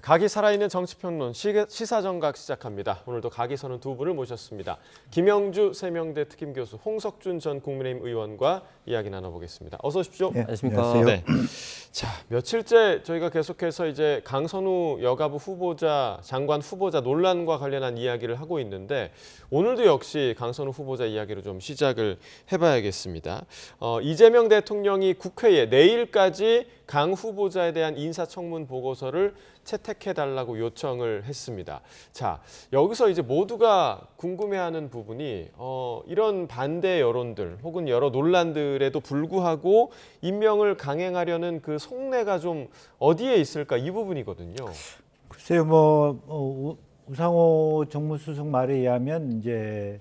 각이 살아있는 정치평론 시사정각 시작합니다. 오늘도 각이 서는 두 분을 모셨습니다. 김영주 세명대 특임교수, 홍석준 전 국민의힘 의원과 이야기 나눠보겠습니다. 어서 오십시오. 네, 안녕하십니까. 네. 자, 며칠째 저희가 계속해서 이제 강선우 여가부 후보자, 장관 후보자 논란과 관련한 이야기를 하고 있는데 오늘도 역시 강선우 후보자 이야기로 좀 시작을 해봐야겠습니다. 이재명 대통령이 국회에 내일까지 강 후보자에 대한 인사청문 보고서를 채택해달라고 요청을 했습니다. 자, 여기서 이제 모두가 궁금해하는 부분이 이런 반대 여론들 혹은 여러 논란들에도 불구하고 임명을 강행하려는 그 속내가 좀 어디에 있을까 이 부분이거든요. 글쎄요, 우상호 정무수석 말에 의하면 이제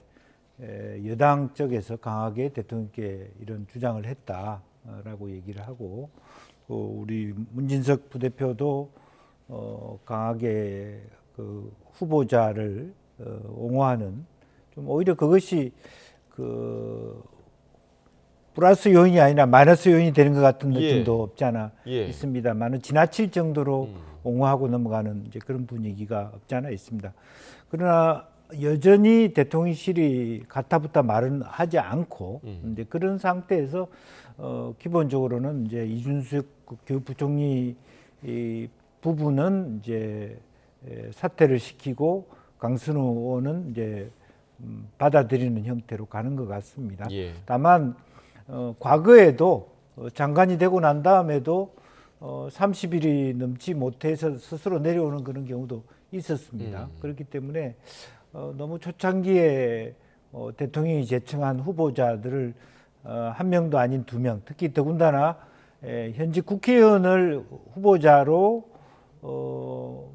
여당 쪽에서 강하게 대통령께 이런 주장을 했다라고 얘기를 하고, 우리 문진석 부대표도 강하게 그 후보자를 옹호하는, 좀 오히려 그것이 그 플러스 요인이 아니라 마이너스 요인이 되는 것 같은 느낌도 없지 않아 있습니다만은 지나칠 정도로 옹호하고 넘어가는 이제 그런 분위기가 없지 않아 있습니다. 그러나 여전히 대통령실이 가타부타 말은 하지 않고 이제 그런 상태에서 기본적으로는 이제 이준석 교육부총리 부분은 이제 사퇴를 시키고 강선우 의원은 이제 받아들이는 형태로 가는 것 같습니다. 다만 과거에도 장관이 되고 난 다음에도 30일이 넘지 못해서 스스로 내려오는 그런 경우도 있었습니다. 그렇기 때문에 너무 초창기에 대통령이 제청한 후보자들을 한 명도 아닌 두 명, 특히 더군다나 현직 국회의원을 후보자로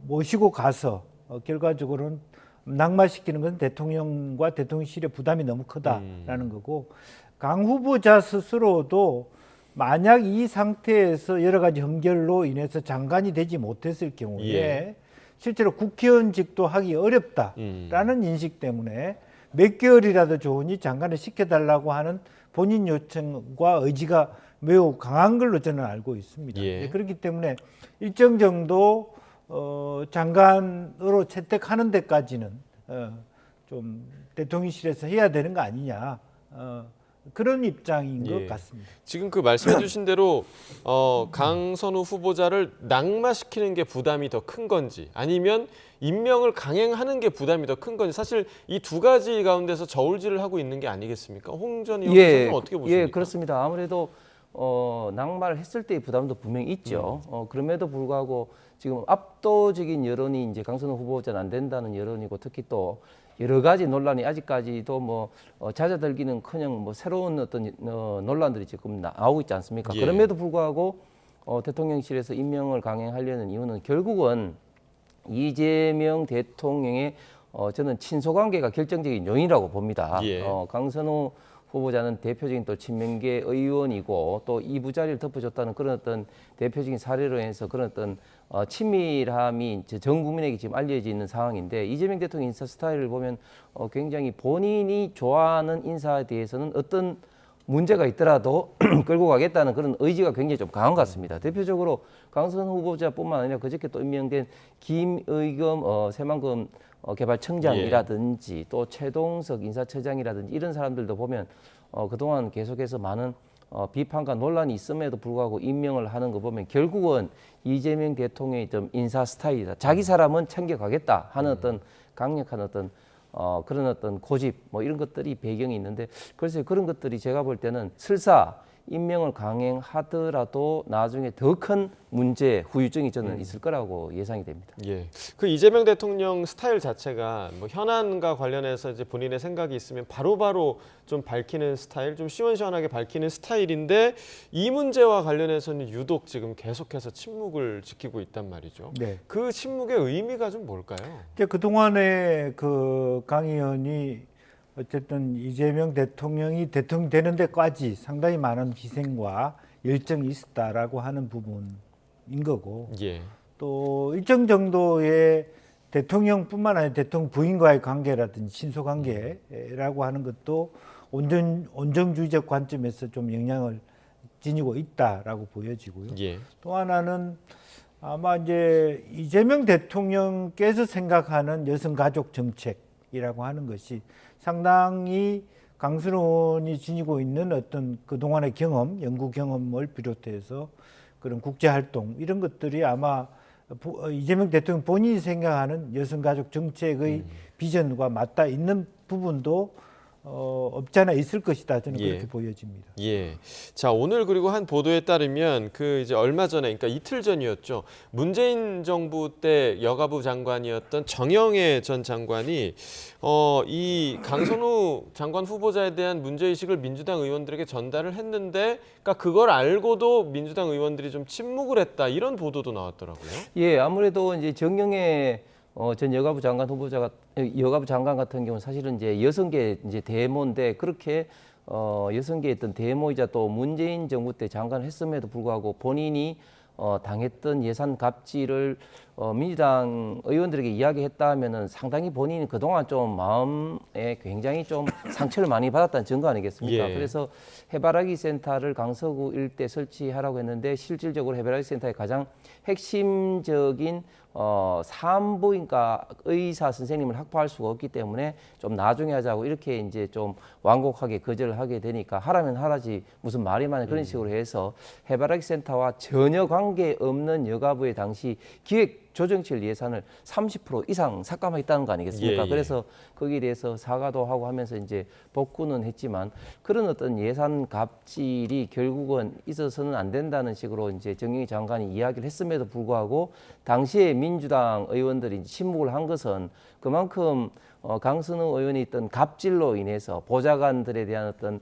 모시고 가서 결과적으로는 낙마시키는 것은 대통령과 대통령실의 부담이 너무 크다라는 거고, 강 후보자 스스로도 만약 이 상태에서 여러 가지 흠결로 인해서 장관이 되지 못했을 경우에 실제로 국회의원직도 하기 어렵다라는 인식 때문에 몇 개월이라도 좋으니 장관을 시켜달라고 하는 본인 요청과 의지가 매우 강한 걸로 저는 알고 있습니다. 그렇기 때문에 일정 정도 장관으로 채택하는 데까지는 좀 대통령실에서 해야 되는 거 아니냐, 그런 입장인 것 같습니다. 지금 그 말씀해 주신 대로 강선우 후보자를 낙마시키는 게 부담이 더 큰 건지 아니면 임명을 강행하는 게 부담이 더 큰 건지, 사실 이 두 가지 가운데서 저울질을 하고 있는 게 아니겠습니까? 홍 전 의원님 어떻게 보십니까? 예, 그렇습니다. 아무래도 낙마를 했을 때의 부담도 분명히 있죠. 그럼에도 불구하고 지금 압도적인 여론이 이제 강선우 후보자는 안 된다는 여론이고, 특히 또 여러 가지 논란이 아직까지도 뭐 잦아들기는커녕 뭐 새로운 어떤 논란들이 지금 나오고 있지 않습니까? 그럼에도 불구하고 대통령실에서 임명을 강행하려는 이유는 결국은 이재명 대통령의 저는 친소관계가 결정적인 요인이라고 봅니다. 강선우 후보자는 대표적인 또 친명계 의원이고 또 이부자리를 덮어줬다는 그런 어떤 대표적인 사례로 해서 그런 어떤 친밀함이 전 국민에게 지금 알려져 있는 상황인데, 이재명 대통령 인사 스타일을 보면 굉장히 본인이 좋아하는 인사에 대해서는 어떤 문제가 있더라도 끌고 가겠다는 그런 의지가 굉장히 좀 강한 것 같습니다. 대표적으로 강선우 후보자뿐만 아니라 그저께 또 임명된 김의겸 새만금 개발청장이라든지 또 최동석 인사처장이라든지 이런 사람들도 보면 그동안 계속해서 많은 비판과 논란이 있음에도 불구하고 임명을 하는 거 보면 결국은 이재명 대통령의 좀 인사 스타일이다. 자기 사람은 챙겨가겠다 하는 어떤 강력한 어떤 그런 어떤 고집 뭐 이런 것들이 배경이 있는데, 글쎄요, 그런 것들이 제가 볼 때는 설사 임명을 강행하더라도 나중에 더 큰 문제, 후유증이 저는 있을 거라고 예상이 됩니다. 그 이재명 대통령 스타일 자체가 뭐 현안과 관련해서 이제 본인의 생각이 있으면 바로바로 좀 밝히는 스타일, 좀 시원시원하게 밝히는 스타일인데 이 문제와 관련해서는 유독 지금 계속해서 침묵을 지키고 있단 말이죠. 그 침묵의 의미가 좀 뭘까요? 그동안에 그 강 의원이 어쨌든 이재명 대통령이 대통령 되는 데까지 상당히 많은 희생과 열정이 있었다라고 하는 부분인 거고, 또 일정 정도의 대통령뿐만 아니라 대통령 부인과의 관계라든지 친소관계라고 하는 것도 온정주의적 관점에서 좀 영향을 지니고 있다라고 보여지고요. 또 하나는 아마 이제 이재명 대통령께서 생각하는 여성가족 정책이라고 하는 것이 상당히 강선우 의원이 지니고 있는 어떤 그동안의 경험, 연구 경험을 비롯해서 그런 국제활동 이런 것들이 아마 이재명 대통령 본인이 생각하는 여성가족 정책의 비전과 맞닿아 있는 부분도 없지 않아 있을 것이다. 저는 예. 그렇게 보여집니다. 예. 자, 오늘 그리고 한 보도에 따르면 그 이제 얼마 전에, 그러니까 이틀 전이었죠. 문재인 정부 때 여가부 장관이었던 정영애 전 장관이 이 강선우 장관 후보자에 대한 문제의식을 민주당 의원들에게 전달을 했는데, 그러니까 그걸 알고도 민주당 의원들이 좀 침묵을 했다. 이런 보도도 나왔더라고요. 예, 아무래도 이제 정영애 전 여가부 장관 후보자가 여가부 장관 같은 경우는 사실은 이제 여성계 이제 대모인데 그렇게 여성계의 어떤 대모이자 또 문재인 정부 때 장관을 했음에도 불구하고 본인이 당했던 예산 갑질을 민주당 의원들에게 이야기했다 하면은 상당히 본인이 그동안 좀 마음에 굉장히 좀 상처를 많이 받았다는 증거 아니겠습니까? 예. 그래서 해바라기 센터를 강서구 일대 설치하라고 했는데 실질적으로 해바라기 센터의 가장 핵심적인 산부인과 의사 선생님을 확보할 수가 없기 때문에 좀 나중에 하자고 이렇게 이제 좀 완곡하게 거절을 하게 되니까 하라면 하라지 무슨 말이 많은 그런 식으로 해서 해바라기 센터와 전혀 관계 없는 여가부의 당시 기획 조정실 예산을 30% 이상 삭감하겠다는 거 아니겠습니까? 예, 예. 그래서 거기에 대해서 사과도 하고 하면서 이제 복구는 했지만 그런 어떤 예산 갑질이 결국은 있어서는 안 된다는 식으로 이제 정영희 장관이 이야기를 했음에도 불구하고 당시에 민주당 의원들이 침묵을 한 것은 그만큼 강선우 의원이 있던 갑질로 인해서 보좌관들에 대한 어떤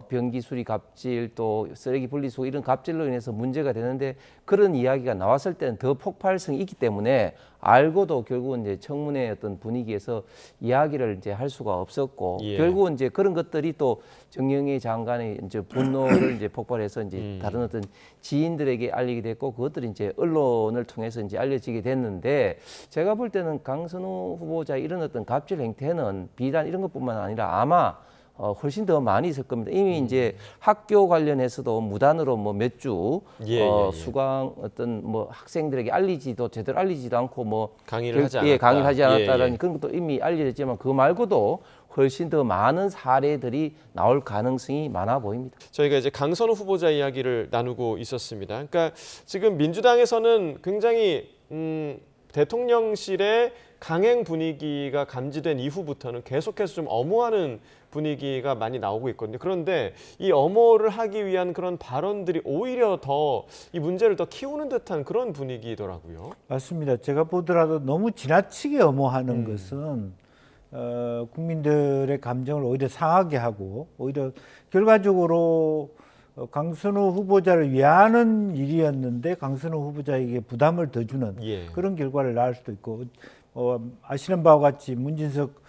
변기 수리 갑질 또 쓰레기 분리수거 이런 갑질로 인해서 문제가 되는데 그런 이야기가 나왔을 때는 더 폭발성이 있기 때문에 알고도 결국은 이제 청문회 어떤 분위기에서 이야기를 이제 할 수가 없었고 예. 결국은 이제 그런 것들이 또 정영희 장관의 이제 분노를 이제 폭발해서 이제 다른 어떤 지인들에게 알리게 됐고 그것들이 이제 언론을 통해서 이제 알려지게 됐는데 제가 볼 때는 강선우 후보자 이런 어떤 갑질 행태는 비단 이런 것뿐만 아니라 아마 훨씬 더 많이 있을 겁니다. 이미 이제 학교 관련해서도 무단으로 뭐 몇 주 수강 어떤 뭐 학생들에게 제대로 알리지도 않고 뭐 강의를 하지 않았다. 강의를 하지 않았다라는 예. 그런 것도 이미 알려졌지만 그거 말고도 훨씬 더 많은 사례들이 나올 가능성이 많아 보입니다. 저희가 이제 강선우 후보자 이야기를 나누고 있었습니다. 그러니까 지금 민주당에서는 굉장히 대통령실의 강행 분위기가 감지된 이후부터는 계속해서 좀 엄호하는 분위기가 많이 나오고 있거든요. 그런데 이 엄호를 하기 위한 그런 발언들이 오히려 더 이 문제를 더 키우는 듯한 그런 분위기더라고요. 맞습니다. 제가 보더라도 너무 지나치게 엄호하는 것은 국민들의 감정을 오히려 상하게 하고 오히려 결과적으로 강선우 후보자를 위하는 일이었는데 강선우 후보자에게 부담을 더 주는 예. 그런 결과를 낳을 수도 있고 아시는 바와 같이 문진석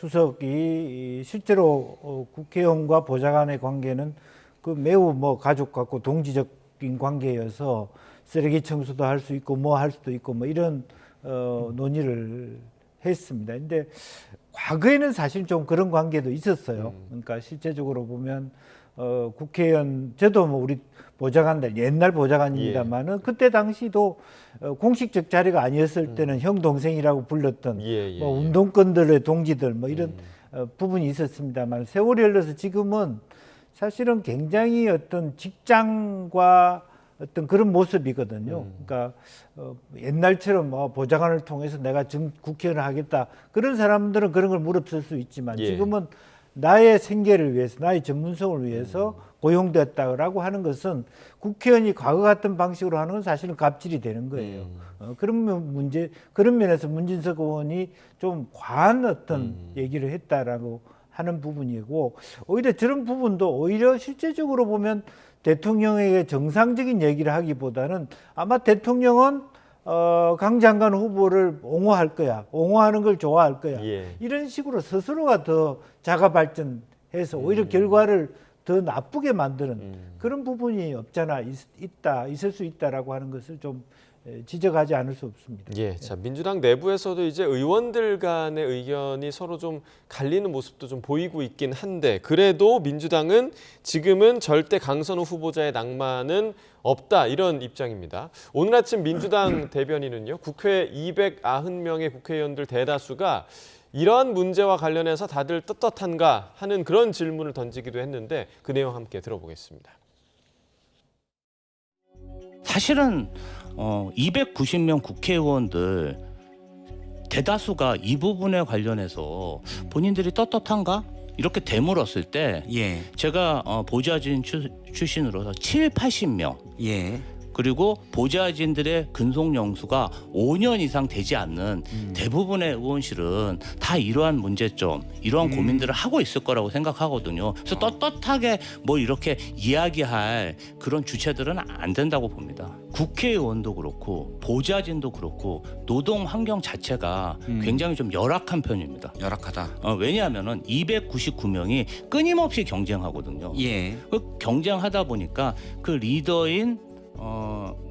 수석이 실제로 국회의원과 보좌관의 관계는 그 매우 뭐 가족 같고 동지적인 관계여서 쓰레기 청소도 할 수 있고 뭐 할 수도 있고 뭐 이런 논의를 했습니다. 근데 과거에는 사실 좀 그런 관계도 있었어요. 그러니까 실제적으로 보면 국회의원 저도 뭐 우리 보좌관들 옛날 보좌관입니다만은 그때 당시도 공식적 자리가 아니었을 때는 형 동생이라고 불렀던 뭐 운동권들의 동지들 뭐 이런 부분이 있었습니다만 세월이 흘러서 지금은 사실은 굉장히 어떤 직장과 어떤 그런 모습이거든요. 그러니까 옛날처럼 뭐 보좌관을 통해서 내가 국회의원을 하겠다 그런 사람들은 그런 걸 무릅쓸 수 있지만 지금은 나의 생계를 위해서 나의 전문성을 위해서 고용됐다라고 하는 것은 국회의원이 과거 같은 방식으로 하는 건 사실은 갑질이 되는 거예요. 그런 면에서 문진석 의원이 좀 과한 어떤 얘기를 했다라고 하는 부분이고 오히려 저런 부분도 오히려 실제적으로 보면 대통령에게 정상적인 얘기를 하기보다는 아마 대통령은 강 장관 후보를 옹호할 거야. 옹호하는 걸 좋아할 거야. 이런 식으로 스스로가 더 자가 발전해서 오히려 결과를 더 나쁘게 만드는 그런 부분이 없잖아 있을 수 있다라고 하는 것을 좀 지적하지 않을 수 없습니다. 예, 자 민주당 내부에서도 이제 의원들 간의 의견이 서로 좀 갈리는 모습도 좀 보이고 있긴 한데 그래도 민주당은 지금은 절대 강선우 후보자의 낭만은 없다 이런 입장입니다. 오늘 아침 민주당 대변인은요, 국회 290명의 국회의원들 대다수가 이러한 문제와 관련해서 다들 떳떳한가 하는 그런 질문을 던지기도 했는데 그 내용 함께 들어보겠습니다. 사실은 290명 국회의원들 대다수가 이 부분에 관련해서 본인들이 떳떳한가? 이렇게 되물었을 때 예, 제가 보좌진 출신으로서 80명 예, 그리고 보좌진들의 근속 연수가 5년 이상 되지 않는 대부분의 의원실은 다 이러한 문제점, 이러한 고민들을 하고 있을 거라고 생각하거든요. 그래서 떳떳하게 뭐 이렇게 이야기할 그런 주체들은 안 된다고 봅니다. 국회의원도 그렇고 보좌진도 그렇고 노동 환경 자체가 굉장히 좀 열악한 편입니다. 열악하다. 왜냐하면은 299명이 끊임없이 경쟁하거든요. 예, 그 경쟁하다 보니까 그 리더인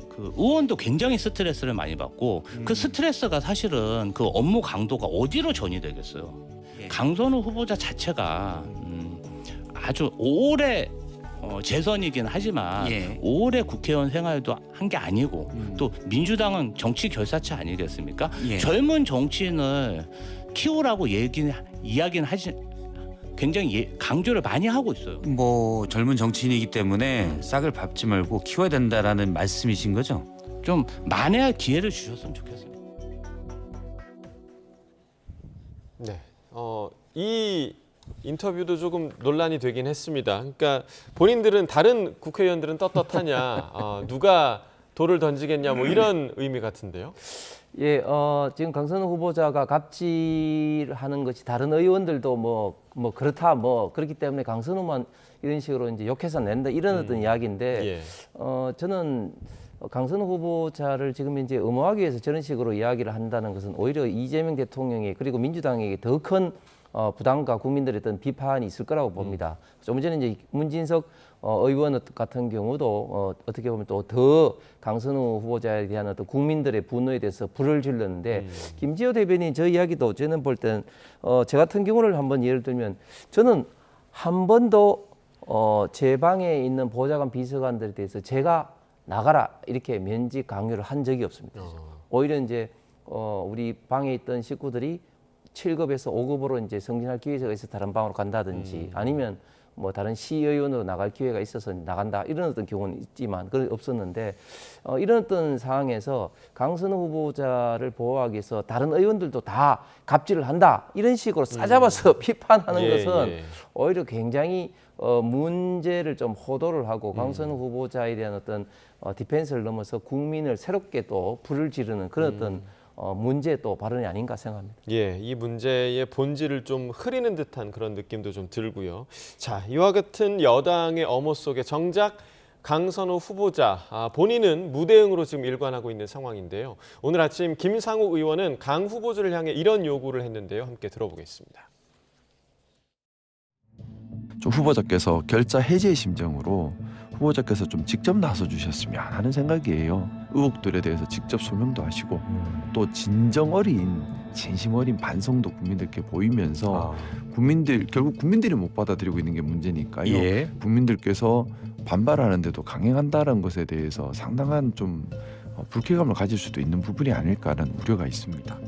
그 의원도 굉장히 스트레스를 많이 받고 그 스트레스가 사실은 그 업무 강도가 어디로 전이 되겠어요. 예. 강선우 후보자 자체가 아주 오래 재선이긴 하지만 예. 오래 국회의원 생활도 한 게 아니고 또 민주당은 정치 결사체 아니겠습니까? 예. 젊은 정치인을 키우라고 이야기는 하지 굉장히 강조를 많이 하고 있어요. 뭐 젊은 정치인이기 때문에 싹을 밟지 말고 키워야 된다라는 말씀이신 거죠? 좀 만회할 기회를 주셨으면 좋겠습니다. 네, 이 인터뷰도 조금 논란이 되긴 했습니다. 그러니까 본인들은 다른 국회의원들은 떳떳하냐, 누가 돌을 던지겠냐, 뭐 이런 의미 같은데요. 예, 지금 강선우 후보자가 갑질하는 것이 다른 의원들도 뭐 그렇다 뭐 그렇기 때문에 강선우만 이런 식으로 이제 욕해서 낸다 이런 어떤 이야기인데 예. 저는 강선우 후보자를 지금 이제 엄호하기 위해서 저런 식으로 이야기를 한다는 것은 오히려 이재명 대통령이 그리고 민주당에게 더 큰 부담과 국민들의 어떤 비판이 있을 거라고 봅니다. 좀 전에 이제 문진석 의원 같은 경우도 어떻게 보면 또 더 강선우 후보자에 대한 어떤 국민들의 분노에 대해서 불을 질렀는데 김지호 대변인 저 이야기도 저는 볼 땐 제 같은 경우를 한번 예를 들면 저는 한 번도 제 방에 있는 보좌관 비서관들에 대해서 제가 나가라 이렇게 면직 강요를 한 적이 없습니다. 오히려 이제 우리 방에 있던 식구들이 7급에서 5급으로 이제 승진할 기회가 있어서 다른 방으로 간다든지 아니면 뭐 다른 시의원으로 나갈 기회가 있어서 나간다 이런 어떤 경우는 있지만 그건 없었는데 이런 어떤 상황에서 강선우 후보자를 보호하기 위해서 다른 의원들도 다 갑질을 한다 이런 식으로 싸잡아서 비판하는 예, 것은 예. 오히려 굉장히 문제를 좀 호도를 하고 강선우 후보자에 대한 어떤 디펜스를 넘어서 국민을 새롭게 또 불을 지르는 그런 어떤 문제의 또 발언이 아닌가 생각합니다. 예, 이 문제의 본질을 좀 흐리는 듯한 그런 느낌도 좀 들고요. 자, 이와 같은 여당의 엄호 속에 정작 강선우 후보자 본인은 무대응으로 지금 일관하고 있는 상황인데요. 오늘 아침 김상욱 의원은 강 후보자를 향해 이런 요구를 했는데요. 함께 들어보겠습니다. 좀 후보자께서 결자 해제의 심정으로 후보자께서 좀 직접 나서 주셨으면 하는 생각이에요. 의혹들에 대해서 직접 소명도 하시고 또 진정 어린 진심 어린 반성도 국민들께 보이면서 결국 국민들이 못 받아들이고 있는 게 문제니까요. 예. 국민들께서 반발하는데도 강행한다는 것에 대해서 상당한 좀 불쾌감을 가질 수도 있는 부분이 아닐까라는 우려가 있습니다.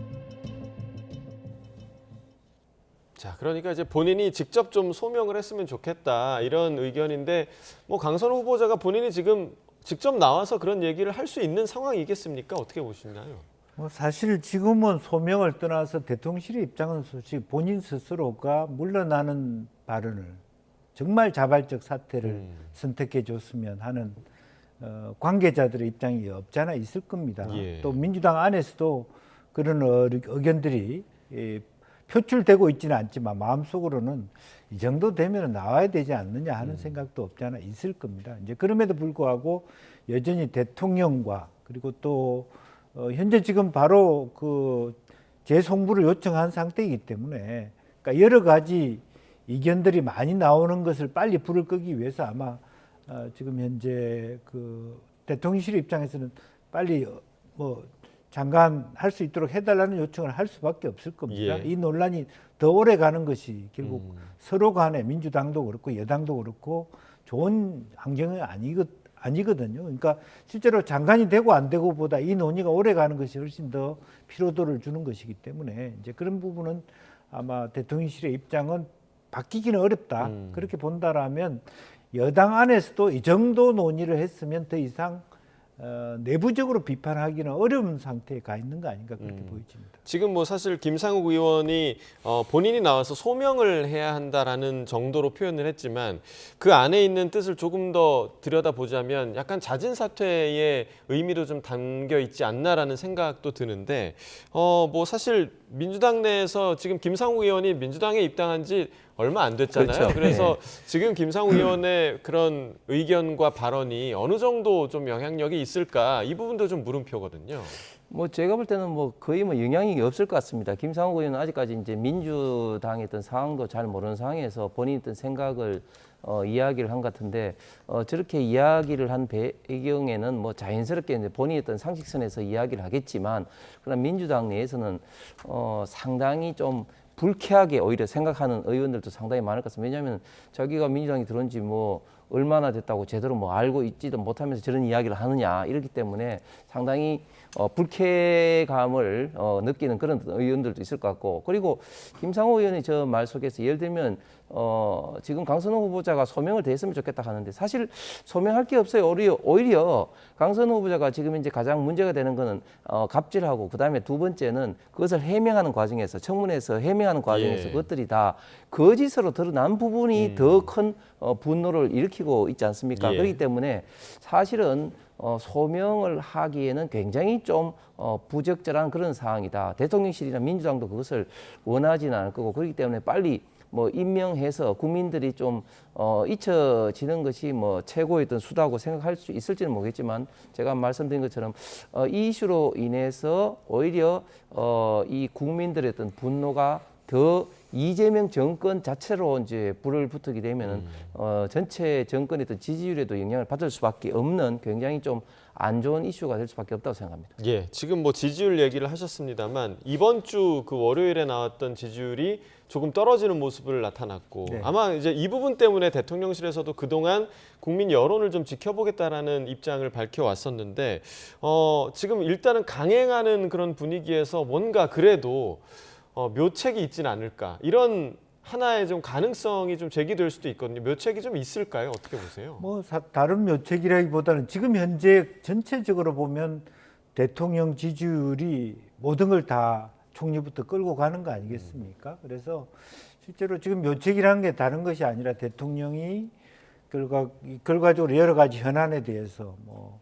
자, 그러니까 이제 본인이 직접 좀 소명을 했으면 좋겠다 이런 의견인데 뭐 강선우 후보자가 본인이 지금 직접 나와서 그런 얘기를 할 수 있는 상황이겠습니까? 어떻게 보시나요? 뭐 사실 지금은 소명을 떠나서 대통령실의 입장은 솔직히 본인 스스로가 물러나는 발언을 정말 자발적 사퇴를 선택해 줬으면 하는 관계자들의 입장이 없잖아 있을 겁니다. 예. 또 민주당 안에서도 그런 의견들이 표출되고 있지는 않지만 마음속으로는 이 정도 되면 나와야 되지 않느냐 하는 생각도 없지 않아 있을 겁니다. 이제 그럼에도 불구하고 여전히 대통령과 그리고 또 현재 지금 바로 그 재송부를 요청한 상태이기 때문에 그러니까 여러 가지 이견들이 많이 나오는 것을 빨리 불을 끄기 위해서 아마 지금 현재 그 대통령실 입장에서는 빨리 뭐 장관 할 수 있도록 해달라는 요청을 할 수밖에 없을 겁니다. 예. 이 논란이 더 오래 가는 것이 결국 서로 간에 민주당도 그렇고 여당도 그렇고 좋은 환경이 아니거든요. 그러니까 실제로 장관이 되고 안 되고보다 이 논의가 오래 가는 것이 훨씬 더 피로도를 주는 것이기 때문에 이제 그런 부분은 아마 대통령실의 입장은 바뀌기는 어렵다. 그렇게 본다라면 여당 안에서도 이 정도 논의를 했으면 더 이상 내부적으로 비판하기는 어려운 상태에 가 있는 거 아닌가 그렇게 보여집니다. 지금 뭐 사실 김상욱 의원이 본인이 나와서 소명을 해야 한다라는 정도로 표현을 했지만 그 안에 있는 뜻을 조금 더 들여다보자면 약간 잦은 사퇴의 의미도 좀 담겨 있지 않나라는 생각도 드는데 뭐 사실 민주당 내에서 지금 김상욱 의원이 민주당에 입당한 지 얼마 안 됐잖아요. 그렇죠. 그래서 지금 김상욱 의원의 그런 의견과 발언이 어느 정도 좀 영향력이 있을까 이 부분도 좀 물음표거든요. 뭐 제가 볼 때는 뭐 거의 뭐 영향이 없을 것 같습니다. 김상욱 의원은 아직까지 이제 민주당의 어떤 상황도 잘 모르는 상황에서 본인의 어떤 생각을 이야기를 한 것 같은데 저렇게 이야기를 한 배경에는 뭐 자연스럽게 이제 본인의 어떤 상식선에서 이야기를 하겠지만 그러나 민주당 내에서는 상당히 좀 불쾌하게 오히려 생각하는 의원들도 상당히 많을 것 같습니다. 왜냐하면 자기가 민주당에 들어온 지 뭐 얼마나 됐다고 제대로 뭐 알고 있지도 못하면서 저런 이야기를 하느냐 이렇기 때문에 상당히 불쾌감을 느끼는 그런 의원들도 있을 것 같고 그리고 김상호 의원이 저 말 속에서 예를 들면 지금 강선호 후보자가 소명을 대했으면 좋겠다 하는데 사실 소명할 게 없어요. 오히려 강선호 후보자가 지금 이제 가장 문제가 되는 거는 갑질하고 그다음에 두 번째는 그것을 해명하는 과정에서 청문회에서 해명하는 과정에서 예. 그것들이 다 거짓으로 드러난 부분이 더 큰 분노를 일으키고 있지 않습니까? 예. 그렇기 때문에 사실은 소명을 하기에는 굉장히 좀 부적절한 그런 상황이다. 대통령실이나 민주당도 그것을 원하지는 않을 거고 그렇기 때문에 빨리 뭐 임명해서 국민들이 좀 잊혀지는 것이 뭐 최고의 어떤 수다고 생각할 수 있을지는 모르겠지만 제가 말씀드린 것처럼 이 이슈로 인해서 오히려 이 국민들의 어떤 분노가 더 이재명 정권 자체로 이제 불을 붙게 되면은 전체 정권의 어떤 지지율에도 영향을 받을 수밖에 없는 굉장히 좀 안 좋은 이슈가 될 수밖에 없다고 생각합니다. 예, 지금 뭐 지지율 얘기를 하셨습니다만 이번 주 그 월요일에 나왔던 지지율이 조금 떨어지는 모습을 나타났고 네. 아마 이제 이 부분 때문에 대통령실에서도 그동안 국민 여론을 좀 지켜보겠다라는 입장을 밝혀왔었는데 지금 일단은 강행하는 그런 분위기에서 뭔가 그래도 묘책이 있지는 않을까 이런 하나의 좀 가능성이 좀 제기될 수도 있거든요. 묘책이 좀 있을까요? 어떻게 보세요? 뭐 다른 묘책이라기보다는 지금 현재 전체적으로 보면 대통령 지지율이 모든 걸 다 총리부터 끌고 가는 거 아니겠습니까? 그래서 실제로 지금 묘책이라는 게 다른 것이 아니라 대통령이 결과적으로 여러 가지 현안에 대해서 뭐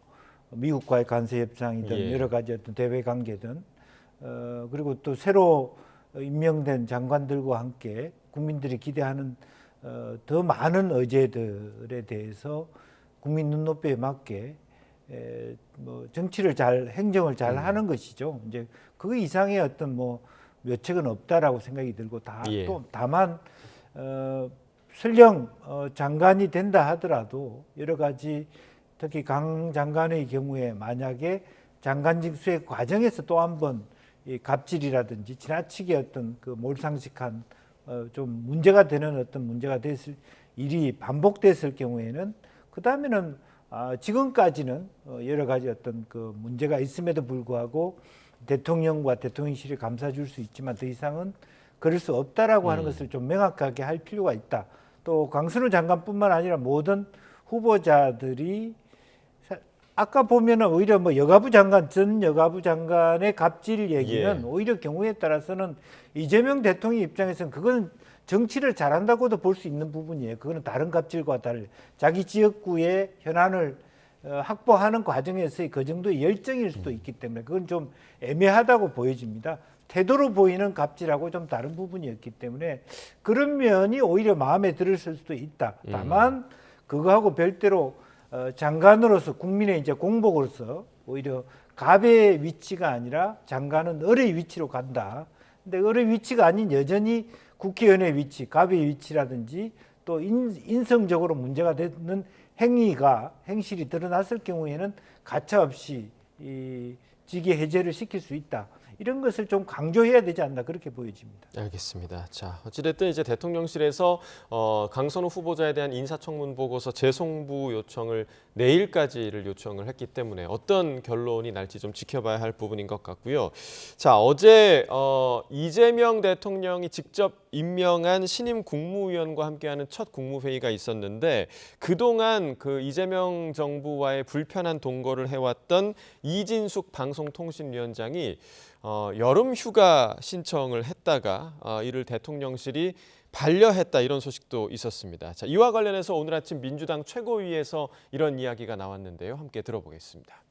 미국과의 관세 협상이든 예. 여러 가지 어떤 대외 관계든 그리고 또 새로 임명된 장관들과 함께 국민들이 기대하는 더 많은 의제들에 대해서 국민 눈높이에 맞게 뭐 정치를 행정을 잘 하는 것이죠. 이제 그 이상의 어떤 뭐 묘책은 없다라고 생각이 들고 예. 또 다만 설령 장관이 된다 하더라도 여러 가지 특히 강 장관의 경우에 만약에 장관직 수의 과정에서 또 한번 이 갑질이라든지 지나치게 어떤 그 몰상식한 좀 문제가 되는 어떤 문제가 됐을 일이 반복됐을 경우에는 그 다음에는 지금까지는 여러 가지 어떤 그 문제가 있음에도 불구하고 대통령과 대통령실이 감싸줄 수 있지만 더 이상은 그럴 수 없다라고 하는 것을 좀 명확하게 할 필요가 있다. 또 강선우 장관뿐만 아니라 모든 후보자들이 아까 보면은 오히려 뭐 전 여가부 장관의 갑질 얘기는 예. 오히려 경우에 따라서는 이재명 대통령 입장에서는 그건 정치를 잘한다고도 볼 수 있는 부분이에요. 그거는 다른 갑질과 달리 자기 지역구의 현안을 확보하는 과정에서의 그 정도의 열정일 수도 있기 때문에 그건 좀 애매하다고 보여집니다. 태도로 보이는 갑질하고 좀 다른 부분이었기 때문에 그런 면이 오히려 마음에 들었을 수도 있다. 다만 그거하고 별도로 장관으로서 국민의 이제 공복으로서 오히려 갑의 위치가 아니라 장관은 을의 위치로 간다. 근데 을의 위치가 아닌 여전히 국회의원의 위치, 갑의 위치라든지 또 인성적으로 문제가 되는 행실이 드러났을 경우에는 가차없이 이 직위 해제를 시킬 수 있다. 이런 것을 좀 강조해야 되지 않나 그렇게 보여집니다. 알겠습니다. 자, 어찌됐든 이제 대통령실에서 강선우 후보자에 대한 인사청문 보고서 재송부 요청을 내일까지를 요청을 했기 때문에 어떤 결론이 날지 좀 지켜봐야 할 부분인 것 같고요. 자, 어제 이재명 대통령이 직접 임명한 신임 국무위원과 함께하는 첫 국무회의가 있었는데 그동안 그 이재명 정부와의 불편한 동거를 해왔던 이진숙 방송통신위원장이 여름 휴가 신청을 했다가 이를 대통령실이 반려했다 이런 소식도 있었습니다. 자, 이와 관련해서 오늘 아침 민주당 최고위에서 이런 이야기가 나왔는데요. 함께 들어보겠습니다.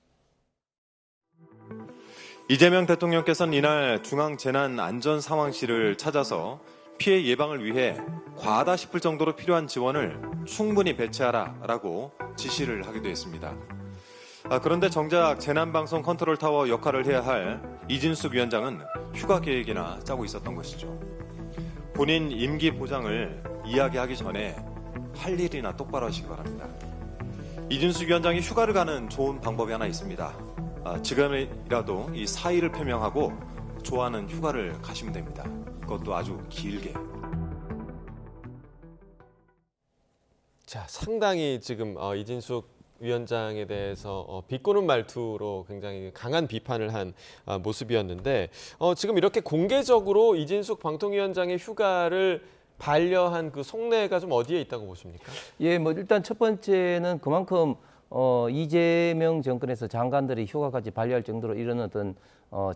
이재명 대통령께서는 이날 중앙재난안전상황실을 찾아서 피해 예방을 위해 과하다 싶을 정도로 필요한 지원을 충분히 배치하라라고 지시를 하기도 했습니다. 그런데 정작 재난방송 컨트롤타워 역할을 해야 할 이진숙 위원장은 휴가 계획이나 짜고 있었던 것이죠. 본인 임기 보장을 이야기하기 전에 할 일이나 똑바로 하시기 바랍니다. 이진숙 위원장이 휴가를 가는 좋은 방법이 하나 있습니다. 지금이라도 이 사의를 표명하고 좋아하는 휴가를 가시면 됩니다. 그것도 아주 길게. 자, 상당히 지금 이진숙 위원장에 대해서 비꼬는 말투로 굉장히 강한 비판을 한 모습이었는데 지금 이렇게 공개적으로 이진숙 방통위원장의 휴가를 반려한 그 속내가 좀 어디에 있다고 보십니까? 예, 뭐 일단 첫 번째는 그만큼 이재명 정권에서 장관들이 휴가까지 반려할 정도로 이런 어떤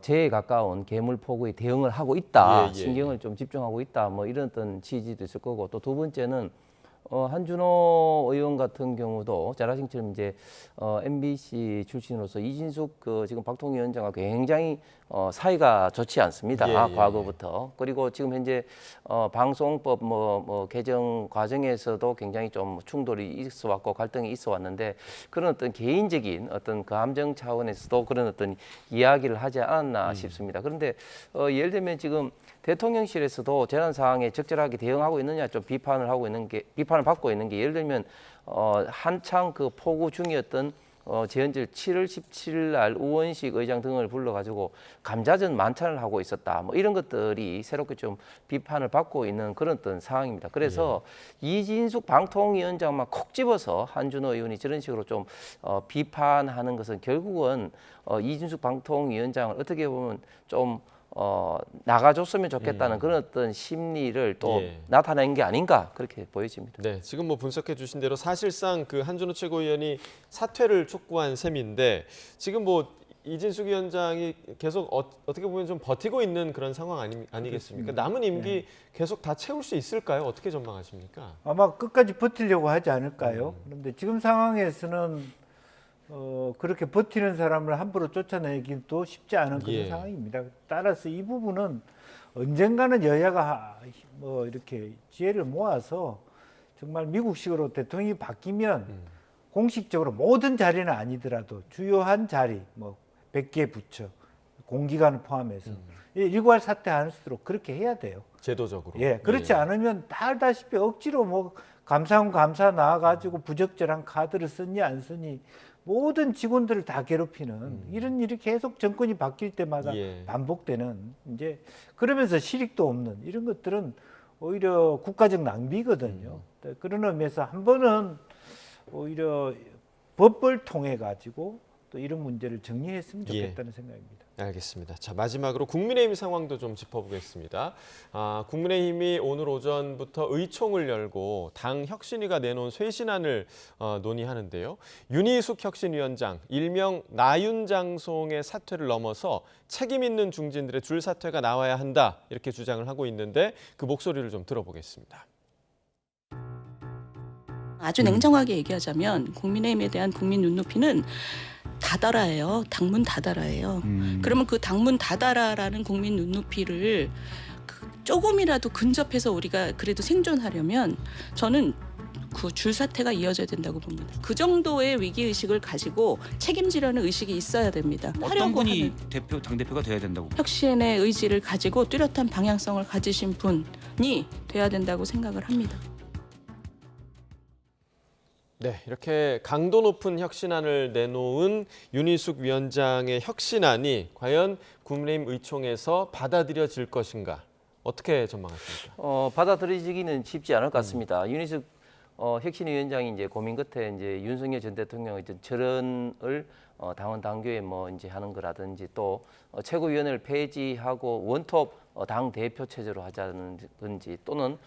재해에 가까운 괴물폭우에 대응을 하고 있다, 신경을 좀 집중하고 있다, 뭐 이런 어떤 취지도 있을 거고, 또 두 번째는 한준호 의원 같은 경우도 잘 아시처럼 이제 MBC 출신으로서 이진숙 지금 방통위원장과 굉장히 사이가 좋지 않습니다. 과거부터. 그리고 지금 현재 방송법 뭐 개정 과정에서도 굉장히 좀 충돌이 있어 왔고 갈등이 있어 왔는데 그런 어떤 개인적인 어떤 감정 차원에서도 그런 어떤 이야기를 하지 않았나 싶습니다. 그런데 예를 들면 지금 대통령실에서도 재난 상황에 적절하게 대응하고 있느냐 좀 비판을 받고 있는 게 예를 들면 한창 그 폭우 중이었던 제헌절 7월 17일 날 우원식 의장 등을 불러가지고 감자전 만찬을 하고 있었다. 뭐 이런 것들이 새롭게 좀 비판을 받고 있는 그런 어떤 상황입니다. 그래서 이진숙 방통위원장만 콕 집어서 한준호 의원이 저런 식으로 좀 비판하는 것은 결국은 이진숙 방통위원장을 어떻게 보면 좀 나가줬으면 좋겠다는 그런 어떤 심리를 또 나타낸 게 아닌가 그렇게 보여집니다. 네, 지금 뭐 분석해 주신 대로 사실상 그 한준호 최고위원이 사퇴를 촉구한 셈인데 지금 뭐 이진숙 위원장이 계속 어떻게 보면 좀 버티고 있는 그런 상황 아니겠습니까? 남은 임기 계속 다 채울 수 있을까요? 어떻게 전망하십니까? 아마 끝까지 버티려고 하지 않을까요? 그런데 지금 상황에서는 그렇게 버티는 사람을 함부로 쫓아내기도 쉽지 않은 그런 상황입니다. 따라서 이 부분은 언젠가는 여야가 뭐 이렇게 지혜를 모아서 정말 미국식으로 대통령이 바뀌면 공식적으로 모든 자리는 아니더라도 주요한 자리, 뭐 100개 부처, 공기관을 포함해서 일괄 사퇴할 수 있도록 그렇게 해야 돼요. 제도적으로. 그렇지 않으면 다 알다시피 억지로 뭐 감사원 감사 나와가지고 부적절한 카드를 썼니 안 썼니 모든 직원들을 다 괴롭히는 이런 일이 계속 정권이 바뀔 때마다 반복되는 이제 그러면서 실익도 없는 이런 것들은 오히려 국가적 낭비거든요. 그런 의미에서 한 번은 오히려 법을 통해 가지고 또 이런 문제를 정리했으면 좋겠다는 생각입니다. 알겠습니다. 자, 마지막으로 국민의힘 상황도 좀 짚어보겠습니다. 국민의힘이 오늘 오전부터 의총을 열고 당 혁신위가 내놓은 쇄신안을 논의하는데요. 윤희숙 혁신위원장, 일명 나윤장송의 사퇴를 넘어서 책임 있는 중진들의 줄사퇴가 나와야 한다 이렇게 주장을 하고 있는데 그 목소리를 좀 들어보겠습니다. 아주 냉정하게 얘기하자면 국민의힘에 대한 국민 눈높이는 다다라예요. 당문 다다라예요. 그러면 그 당문 다다라라는 국민 눈높이를 조금이라도 근접해서 우리가 그래도 생존하려면 저는 그 줄사태가 이어져야 된다고 봅니다. 그 정도의 위기의식을 가지고 책임지려는 의식이 있어야 됩니다. 어떤 분이 당대표가 돼야 된다고? 혁신의 의지를 가지고 뚜렷한 방향성을 가지신 분이 돼야 된다고 생각을 합니다. 네, 이렇게 강도 높은 혁신안을 내놓은 윤희숙 위원장의 혁신안이 과연 국민의힘 의총에서 받아들여질 것인가? 어떻게 전망하십니까? 받아들여지기는 쉽지 않을 것 같습니다. 윤희숙 혁신위원장이 이제 고민 끝에 이제 윤석열 전 대통령의 철언을 당원 당규에 뭐 이제 하는 거라든지 또 최고위원회를 폐지하고 원톱 당 대표 체제로 하자든지 또는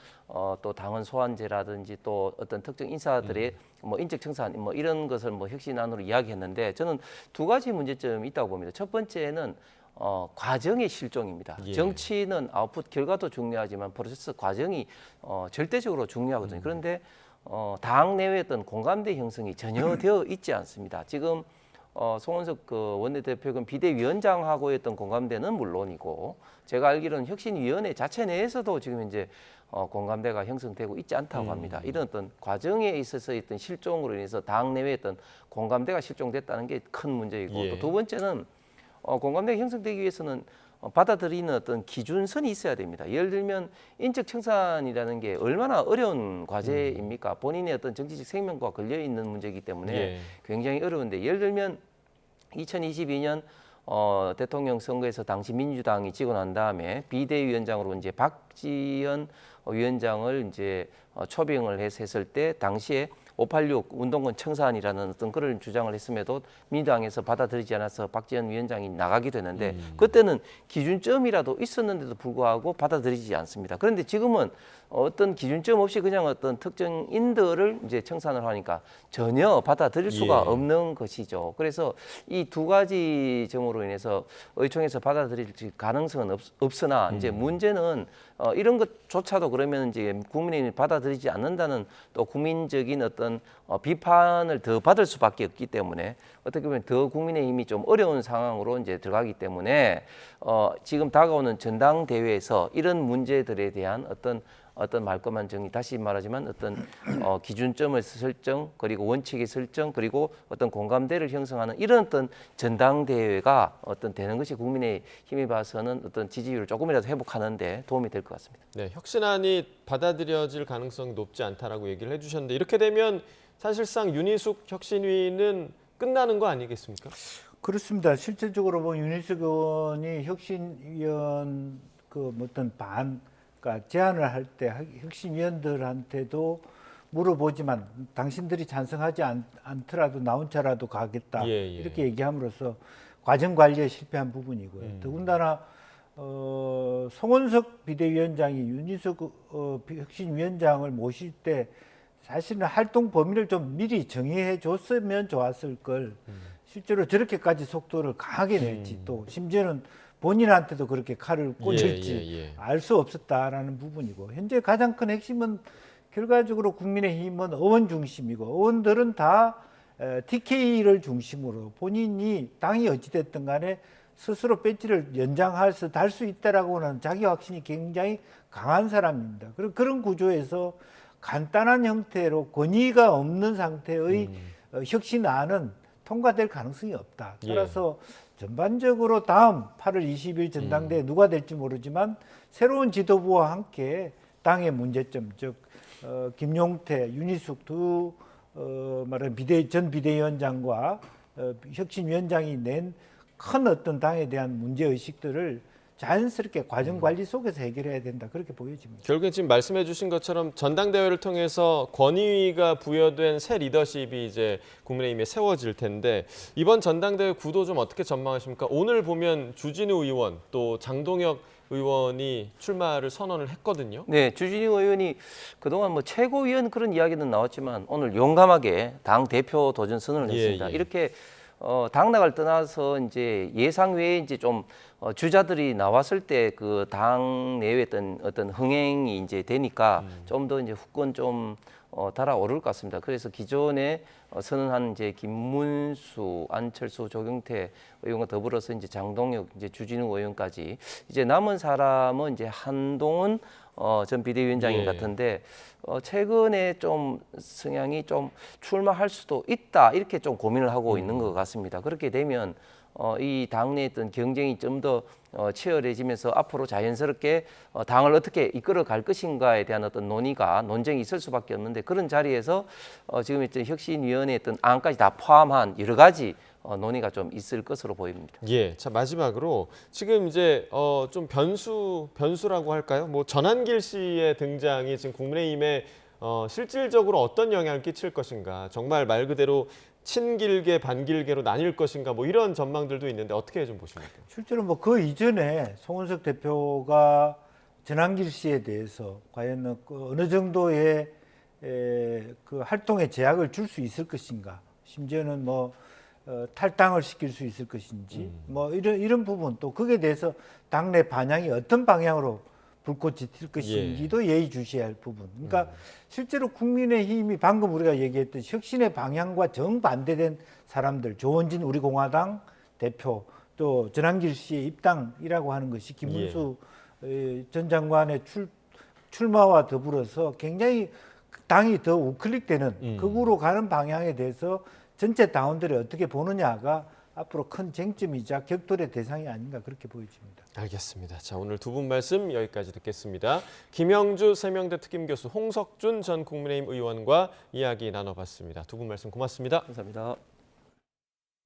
또 당원 소환제라든지 또 어떤 특정 인사들의 뭐 인적 청산 뭐 이런 것을 뭐 혁신안으로 이야기했는데 저는 두 가지 문제점이 있다고 봅니다. 첫 번째는 과정의 실종입니다. 예. 정치는 아웃풋 결과도 중요하지만 프로세스 과정이 절대적으로 중요하거든요. 그런데 당 내외 어떤 공감대 형성이 전혀 되어 있지 않습니다. 지금 송원석 그 원내대표금 비대위원장하고의 어떤 공감대는 물론이고 제가 알기로는 혁신위원회 자체 내에서도 지금 현재 공감대가 형성되고 있지 않다고 합니다. 이런 어떤 과정에 있어서 어떤 실종으로 인해서 당 내외 어떤 공감대가 실종됐다는 게 큰 문제이고 예. 또 두 번째는 공감대가 형성되기 위해서는 받아들이는 어떤 기준선이 있어야 됩니다. 예를 들면 인적 청산이라는 게 얼마나 어려운 과제입니까? 본인의 어떤 정치적 생명과 걸려 있는 문제이기 때문에 예. 굉장히 어려운데 예를 들면 2022년 대통령 선거에서 당시 민주당이 지고 난 다음에 비대위원장으로 이제 박지원 위원장을 이제 초빙을 했을 때 당시에 586 운동권 청산이라는 어떤 그런 주장을 했음에도 민주당에서 받아들이지 않아서 박지원 위원장이 나가게 되는데 그때는 기준점이라도 있었는데도 불구하고 받아들이지 않습니다. 그런데 지금은 어떤 기준점 없이 그냥 어떤 특정인들을 이제 청산을 하니까 전혀 받아들일 수가 예. 없는 것이죠. 그래서 이 두 가지 점으로 인해서 의총에서 받아들일 가능성은 없으나 이제 문제는 이런 것조차도 그러면 이제 국민의힘이 받아들이지 않는다는 또 국민적인 어떤 비판을 더 받을 수밖에 없기 때문에 어떻게 보면 더 국민의힘이 좀 어려운 상황으로 이제 들어가기 때문에 지금 다가오는 전당대회에서 이런 문제들에 대한 어떤 말끔한 정의, 다시 말하지만 어떤 기준점을 설정, 그리고 원칙의 설정, 그리고 어떤 공감대를 형성하는 이런 어떤 전당대회가 어떤 되는 것이 국민의힘에 봐서는 어떤 지지율을 조금이라도 회복하는데 도움이 될 것 같습니다. 네, 혁신안이 받아들여질 가능성이 높지 않다라고 얘기를 해주셨는데 이렇게 되면 사실상 윤희숙 혁신위는 끝나는 거 아니겠습니까? 그렇습니다. 실질적으로 뭐 윤희숙 의원이 혁신위원 그 어떤 그러니까 제안을 할 때 혁신위원들한테도 물어보지만 당신들이 찬성하지 않더라도 나 혼자라도 가겠다 예. 이렇게 얘기함으로써 과정 관리에 실패한 부분이고요. 더군다나 송원석 비대위원장이 윤희숙 혁신위원장을 모실 때 사실은 활동 범위를 좀 미리 정의해 줬으면 좋았을 걸 실제로 저렇게까지 속도를 강하게 낼지 또 심지어는 본인한테도 그렇게 칼을 꽂을지 알 수 없었다라는 부분이고 현재 가장 큰 핵심은 결과적으로 국민의힘은 의원 중심이고 의원들은 다 TK를 중심으로 본인이 당이 어찌됐든 간에 스스로 배지를 연장해서 달 수 있다라고는 자기 확신이 굉장히 강한 사람입니다. 그런 구조에서 간단한 형태로 권위가 없는 상태의 혁신안은 통과될 가능성이 없다. 따라서 전반적으로 다음 8월 20일 전당대회 누가 될지 모르지만 새로운 지도부와 함께 당의 문제점, 즉 김용태, 윤희숙 두 말하는 전 비대위원장과 혁신위원장이 낸 큰 어떤 당에 대한 문제 의식들을 자연스럽게 과정 관리 속에서 해결해야 된다 그렇게 보여집니다. 결국엔 지금 말씀해 주신 것처럼 전당대회를 통해서 권위가 부여된 새 리더십이 이제 국민의힘에 세워질 텐데 이번 전당대회 구도 좀 어떻게 전망하십니까? 오늘 보면 주진우 의원 또 장동혁 의원이 출마를 선언을 했거든요. 네, 주진우 의원이 그동안 뭐 최고위원 그런 이야기는 나왔지만 오늘 용감하게 당 대표 도전 선언을 했습니다. 이렇게 당 나갈 떠나서 이제 예상 외에 이제 좀 주자들이 나왔을 때 그 당 내외 어떤 흥행이 이제 되니까 좀 더 이제 후권 좀 달아오를 것 같습니다. 그래서 기존에 선언한 이제 김문수, 안철수, 조경태 의원과 더불어서 이제 장동혁, 이제 주진우 의원까지 이제 남은 사람은 이제 한동훈 전 비대위원장인 같은데 최근에 좀 성향이 좀 출마할 수도 있다 이렇게 좀 고민을 하고 있는 것 같습니다. 그렇게 되면 이 당내에 있던 경쟁이 좀 더 치열해지면서 앞으로 자연스럽게 당을 어떻게 이끌어 갈 것인가에 대한 어떤 논쟁이 있을 수밖에 없는데 그런 자리에서 지금 있던 혁신위원회의 어떤 안까지 다 포함한 여러 가지 논의가 좀 있을 것으로 보입니다. 예, 자 마지막으로 지금 이제 좀 변수라고 할까요? 뭐 전한길 씨의 등장이 지금 국민의힘에 실질적으로 어떤 영향을 끼칠 것인가? 정말 말 그대로 친길계 반길계로 나뉠 것인가? 뭐 이런 전망들도 있는데 어떻게 좀 보십니까? 실제로 뭐 그 이전에 송원석 대표가 전한길 씨에 대해서 과연 어느 정도의 그 활동에 제약을 줄 수 있을 것인가? 심지어는 뭐 탈당을 시킬 수 있을 것인지 뭐 이런 부분 또 거기에 대해서 당내 반향이 어떤 방향으로 불꽃이 튈 것인지도 예의주시해야 할 부분. 그러니까 실제로 국민의힘이 방금 우리가 얘기했듯이 혁신의 방향과 정반대된 사람들, 조원진 우리 공화당 대표 또 전한길 씨의 입당이라고 하는 것이 김문수 전 장관의 출마와 더불어서 굉장히 당이 더 우클릭되는 극으로 가는 방향에 대해서 전체 당원들이 어떻게 보느냐가 앞으로 큰 쟁점이자 격돌의 대상이 아닌가 그렇게 보여집니다. 알겠습니다. 자, 오늘 두 분 말씀 여기까지 듣겠습니다. 김영주 세명대 특임교수, 홍석준 전 국민의힘 의원과 이야기 나눠봤습니다. 두 분 말씀 고맙습니다. 감사합니다.